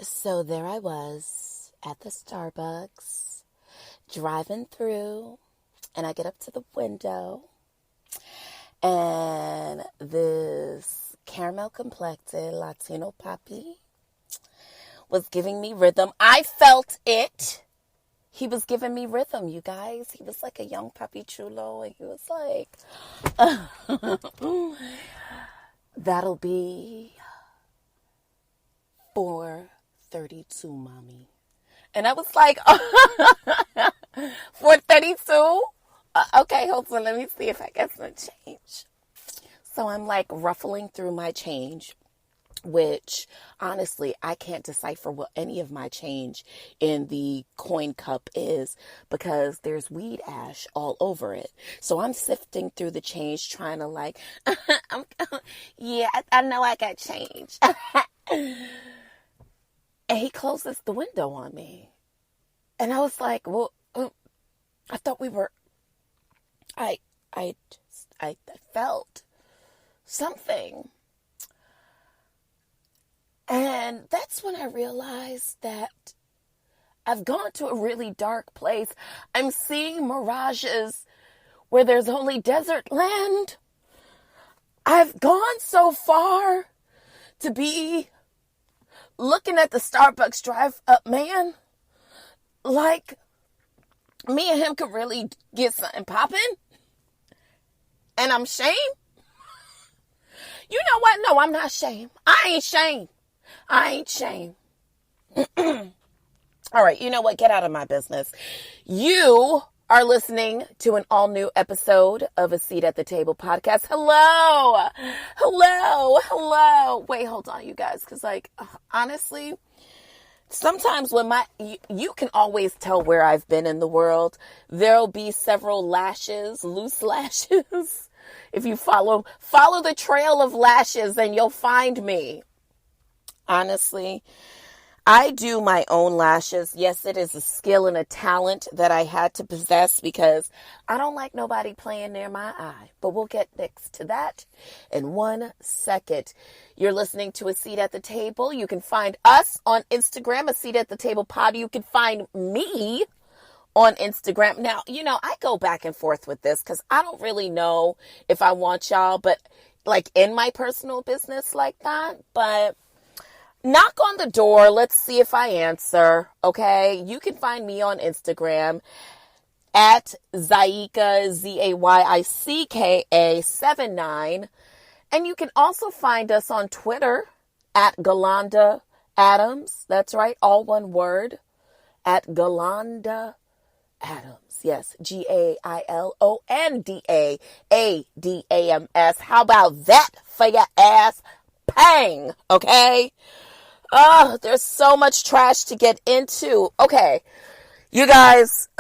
So there I was at the Starbucks, driving through, and I get up to the window, and this caramel complected Latino papi was giving me rhythm. I felt it. He was giving me rhythm, you guys. He was like a young papi chulo, and he was like, that'll be 432, mommy. And I was like, 432? Okay, hold on. Let me see if I get some change. So I'm like ruffling through my change, which honestly, I can't decipher what any of my change in the coin cup is because there's weed ash all over it. So I'm sifting through the change trying to like, I know I got change. And he closes the window on me. And I was like, well, I thought we were, I felt something. And that's when I realized that I've gone to a really dark place. I'm seeing mirages where there's only desert land. I've gone so far to be looking at the Starbucks drive-up man like me and him could really get something popping. And I'm shamed. You know what? No, I'm not shamed. I ain't shamed. All right, you know what? Get out of my business. You are listening to an all-new episode of A Seat at the Table podcast. Hello. Wait, hold on, you guys, because, like, honestly, sometimes when you can always tell where I've been in the world. There'll be several lashes, loose lashes. If you follow the trail of lashes, then you'll find me. Honestly, I do my own lashes. Yes, it is a skill and a talent that I had to possess because I don't like nobody playing near my eye. But we'll get next to that in 1 second. You're listening to A Seat at the Table. You can find us on Instagram, A Seat at the Table Pod. You can find me on Instagram. Now, I go back and forth with this because I don't really know if I want y'all, but like in my personal business like that, but knock on the door. Let's see if I answer. Okay. You can find me on Instagram at Zaika, ZAYICKA79. And you can also find us on Twitter at Galanda Adams. That's right. All one word, at Galanda Adams. Yes. GAILONDAADAMS. How about that for your ass? Pang. Okay. There's so much trash to get into. Okay. You guys,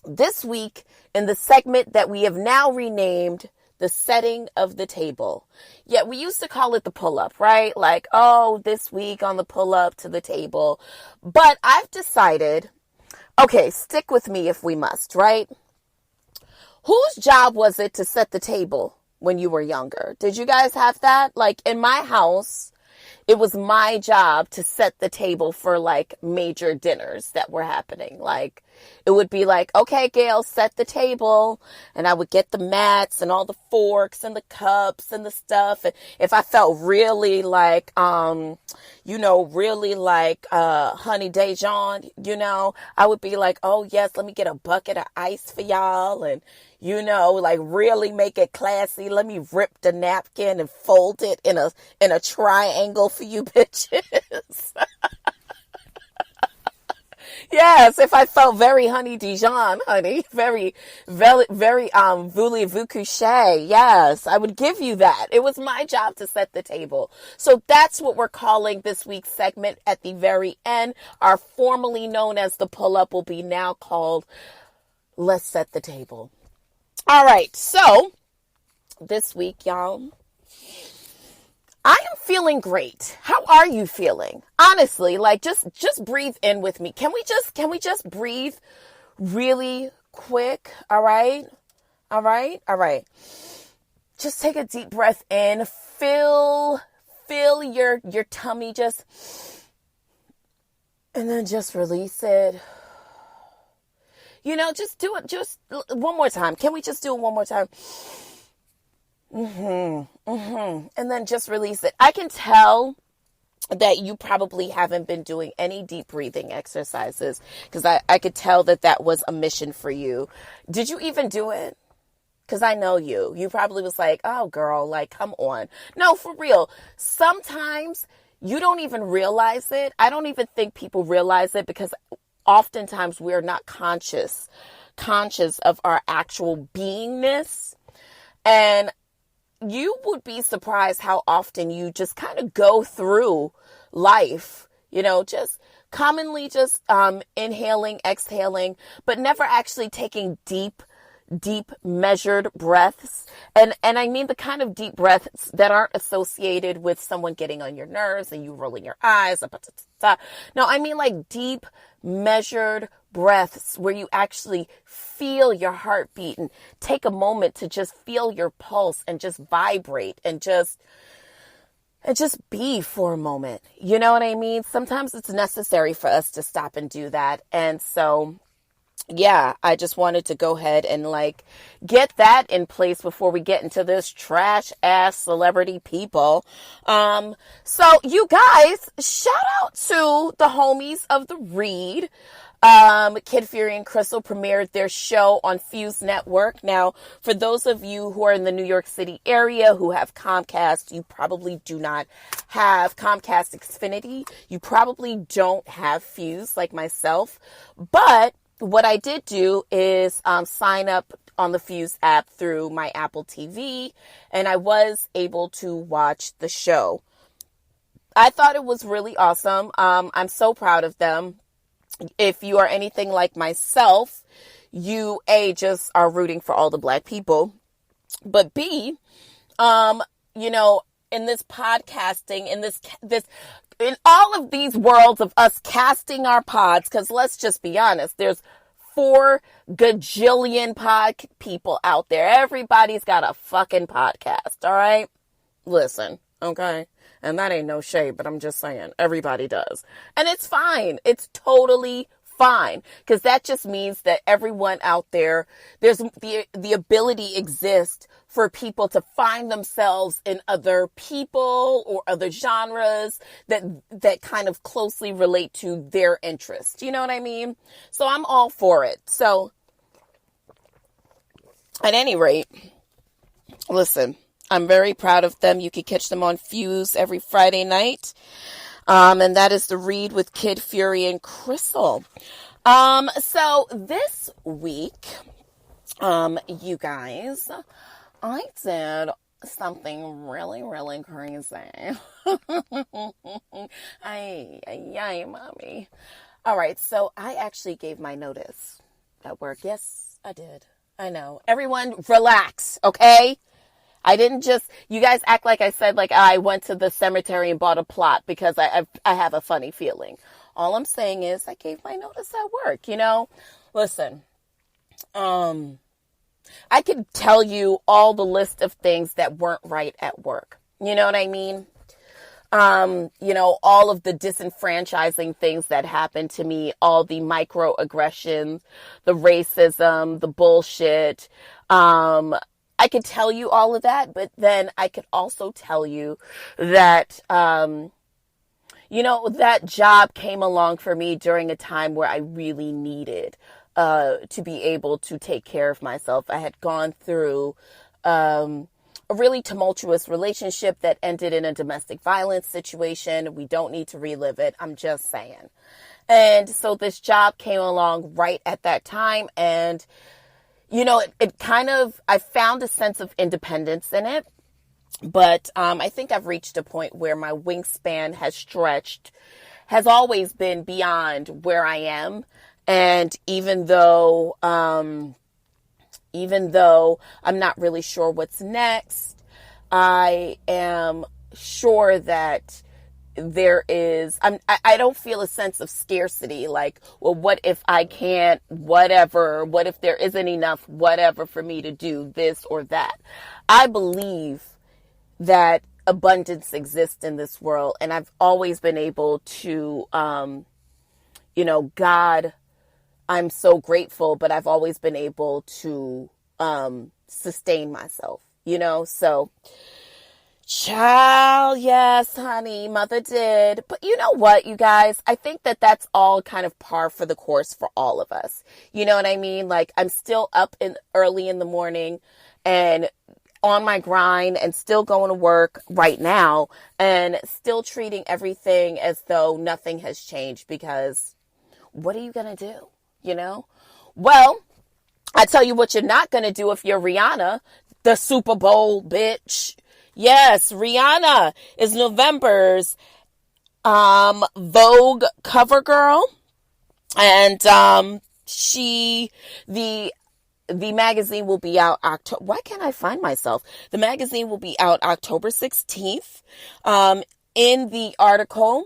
this week in the segment that we have now renamed the setting of the table. Yeah, we used to call it the pull-up, right? Like, this week on the pull-up to the table. But I've decided, okay, stick with me if we must, right? Whose job was it to set the table when you were younger? Did you guys have that? Like in my house, it was my job to set the table for like major dinners that were happening. Like it would be like, okay, Gail, set the table. And I would get the mats and all the forks and the cups and the stuff. And if I felt really like, really like, Honey Dijon, I would be like, oh yes, let me get a bucket of ice for y'all. And, like really make it classy. Let me rip the napkin and fold it in a triangle for you bitches. Yes, if I felt very Honey Dijon, honey, very voulez-vous coucher, yes, I would give you that. It was my job to set the table. So that's what we're calling this week's segment at the very end. Our formerly known as the pull-up will be now called Let's Set the Table. All right, so this week, y'all, I am feeling great. How are you feeling? Honestly, like just breathe in with me. Can we just breathe really quick? All right. Just take a deep breath in. Feel your tummy just And then just release it. Just do it just one more time. Can we just do it one more time? And then just release it. I can tell that you probably haven't been doing any deep breathing exercises, because I could tell that was a mission for you. Did you even do it? Because I know you probably was like, oh girl, like, come on. No, for real. Sometimes you don't even realize it. I don't even think people realize it, because oftentimes we're not conscious of our actual beingness. And you would be surprised how often you just kind of go through life, just commonly just inhaling, exhaling, but never actually taking deep measured breaths. And I mean the kind of deep breaths that aren't associated with someone getting on your nerves and you rolling your eyes. No, I mean like deep measured breaths where you actually feel your heartbeat and take a moment to just feel your pulse and just vibrate and just be for a moment. You know what I mean? Sometimes it's necessary for us to stop and do that. And so, yeah, I just wanted to go ahead and get that in place before we get into this trash ass celebrity people. So you guys, shout out to the homies of the Read. Kid Fury and Crystal premiered their show on Fuse Network. Now, for those of you who are in the New York City area who have Comcast, you probably do not have Comcast Xfinity. You probably don't have Fuse like myself. But what I did do is sign up on the Fuse app through my Apple TV, and I was able to watch the show. I thought it was really awesome. I'm so proud of them. If you are anything like myself, you just are rooting for all the Black people, but B, in this podcasting, in all of these worlds of us casting our pods, because let's just be honest, there's 4 gajillion pod people out there. Everybody's got a fucking podcast, all right? Listen, okay? And that ain't no shade, but I'm just saying, everybody does. And it's fine. It's totally fine. Because that just means that everyone out there, there's the ability exists for people to find themselves in other people or other genres that kind of closely relate to their interests. You know what I mean? So I'm all for it. So at any rate, listen, I'm very proud of them. You can catch them on Fuse every Friday night. And that is The Read with Kid Fury and Crystal. So this week, you guys, I did something really, really crazy. Ay, mommy. All right. So I actually gave my notice at work. Yes, I did. I know. Everyone relax. Okay. I didn't just, you guys act like I said, like I went to the cemetery and bought a plot because I have a funny feeling. All I'm saying is I gave my notice at work, Listen, I could tell you all the list of things that weren't right at work. You know what I mean? All of the disenfranchising things that happened to me, all the microaggressions, the racism, the bullshit, I could tell you all of that, but then I could also tell you that, that job came along for me during a time where I really needed to be able to take care of myself. I had gone through a really tumultuous relationship that ended in a domestic violence situation. We don't need to relive it. I'm just saying. And so this job came along right at that time, and it kind of, I found a sense of independence in it, but I think I've reached a point where my wingspan has always been beyond where I am. And even though I'm not really sure what's next, I am sure that I don't feel a sense of scarcity. Like, well, what if I can't, whatever, what if there isn't enough, whatever, for me to do this or that? I believe that abundance exists in this world. And I've always been able to, God, I'm so grateful, but I've always been able to sustain myself, so child, yes, honey, mother did. But you know what, you guys, I think that that's all kind of par for the course for all of us. You know what I mean? Like, I'm still up early in the morning and on my grind and still going to work right now and still treating everything as though nothing has changed, because what are you going to do? Well, I tell you what you're not going to do if you're Rihanna, the Super Bowl bitch. Yes, Rihanna is November's Vogue cover girl. And the magazine will be out October. Why can't I find myself? The magazine will be out October 16th. In the article,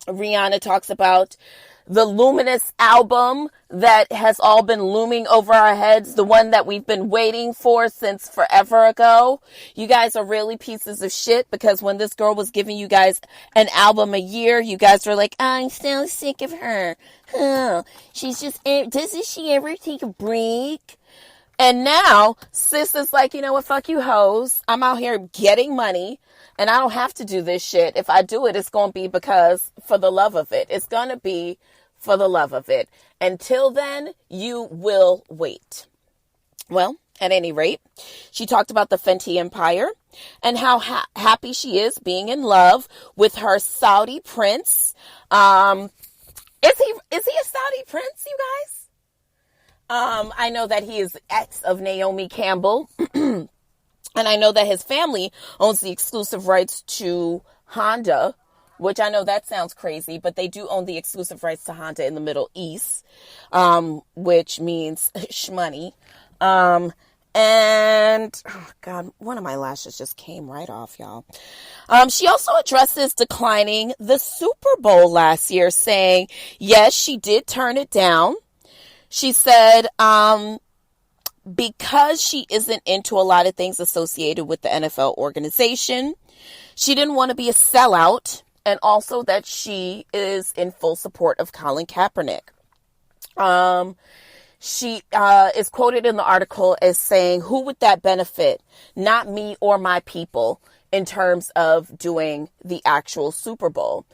Rihanna talks about the luminous album that has all been looming over our heads, the one that we've been waiting for since forever ago. You guys are really pieces of shit, because when this girl was giving you guys an album a year, you guys were like, I'm so sick of her. She's just, doesn't she ever take a break? And now, sis is like, you know what, fuck you hoes. I'm out here getting money, and I don't have to do this shit. If I do it, it's going to be because for the love of it. It's going to be for the love of it. Until then, you will wait. Well, at any rate, she talked about the Fenty empire and how happy she is being in love with her Saudi prince. Is he a Saudi prince, you guys? I know that he is ex of Naomi Campbell. And I know that his family owns the exclusive rights to Honda, which I know that sounds crazy, but they do own the exclusive rights to Honda in the Middle East, which means shmoney. And, oh God, one of my lashes just came right off, y'all. She also addresses declining the Super Bowl last year, saying, yes, she did turn it down. She said, because she isn't into a lot of things associated with the NFL organization, she didn't want to be a sellout, and also that she is in full support of Colin Kaepernick. She is quoted in the article as saying, who would that benefit? Not me or my people, in terms of doing the actual Super Bowl.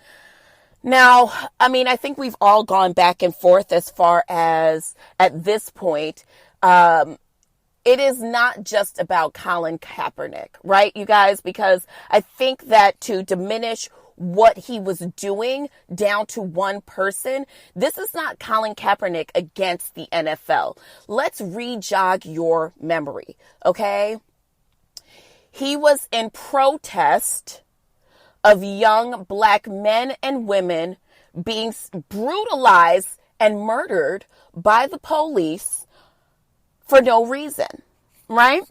Now, I mean, I think we've all gone back and forth as far as at this point, it is not just about Colin Kaepernick, right, you guys? Because I think that to diminish what he was doing down to one person, this is not Colin Kaepernick against the NFL. Let's re-jog your memory, okay? He was in protest of young black men and women being brutalized and murdered by the police for no reason, right?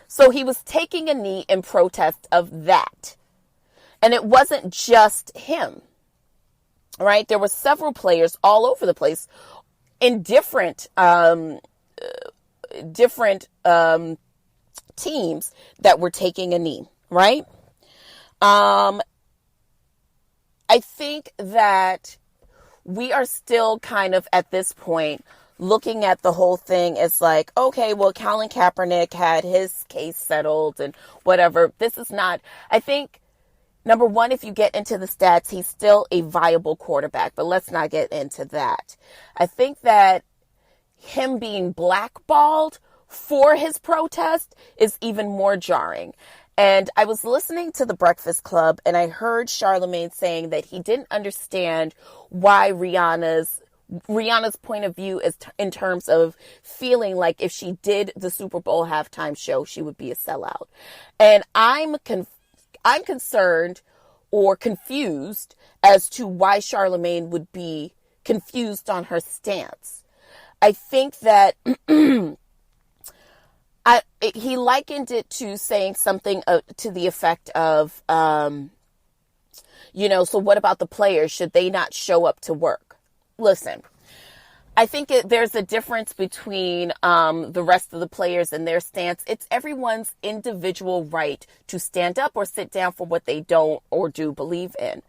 So he was taking a knee in protest of that. And it wasn't just him, right? There were several players all over the place in different teams that were taking a knee, right? I think that we are still kind of at this point looking at the whole thing as like, okay, well, Colin Kaepernick had his case settled and whatever. This is not, I think, number one, if you get into the stats, he's still a viable quarterback, but let's not get into that. I think that him being blackballed for his protest is even more jarring. And I was listening to The Breakfast Club, and I heard Charlemagne saying that he didn't understand why Rihanna's point of view is in terms of feeling like if she did the Super Bowl halftime show, she would be a sellout. And I'm concerned or confused as to why Charlemagne would be confused on her stance. I think that he likened it to saying something to the effect of, so what about the players? Should they not show up to work? Listen, I think there's a difference between the rest of the players and their stance. It's everyone's individual right to stand up or sit down for what they don't or do believe in,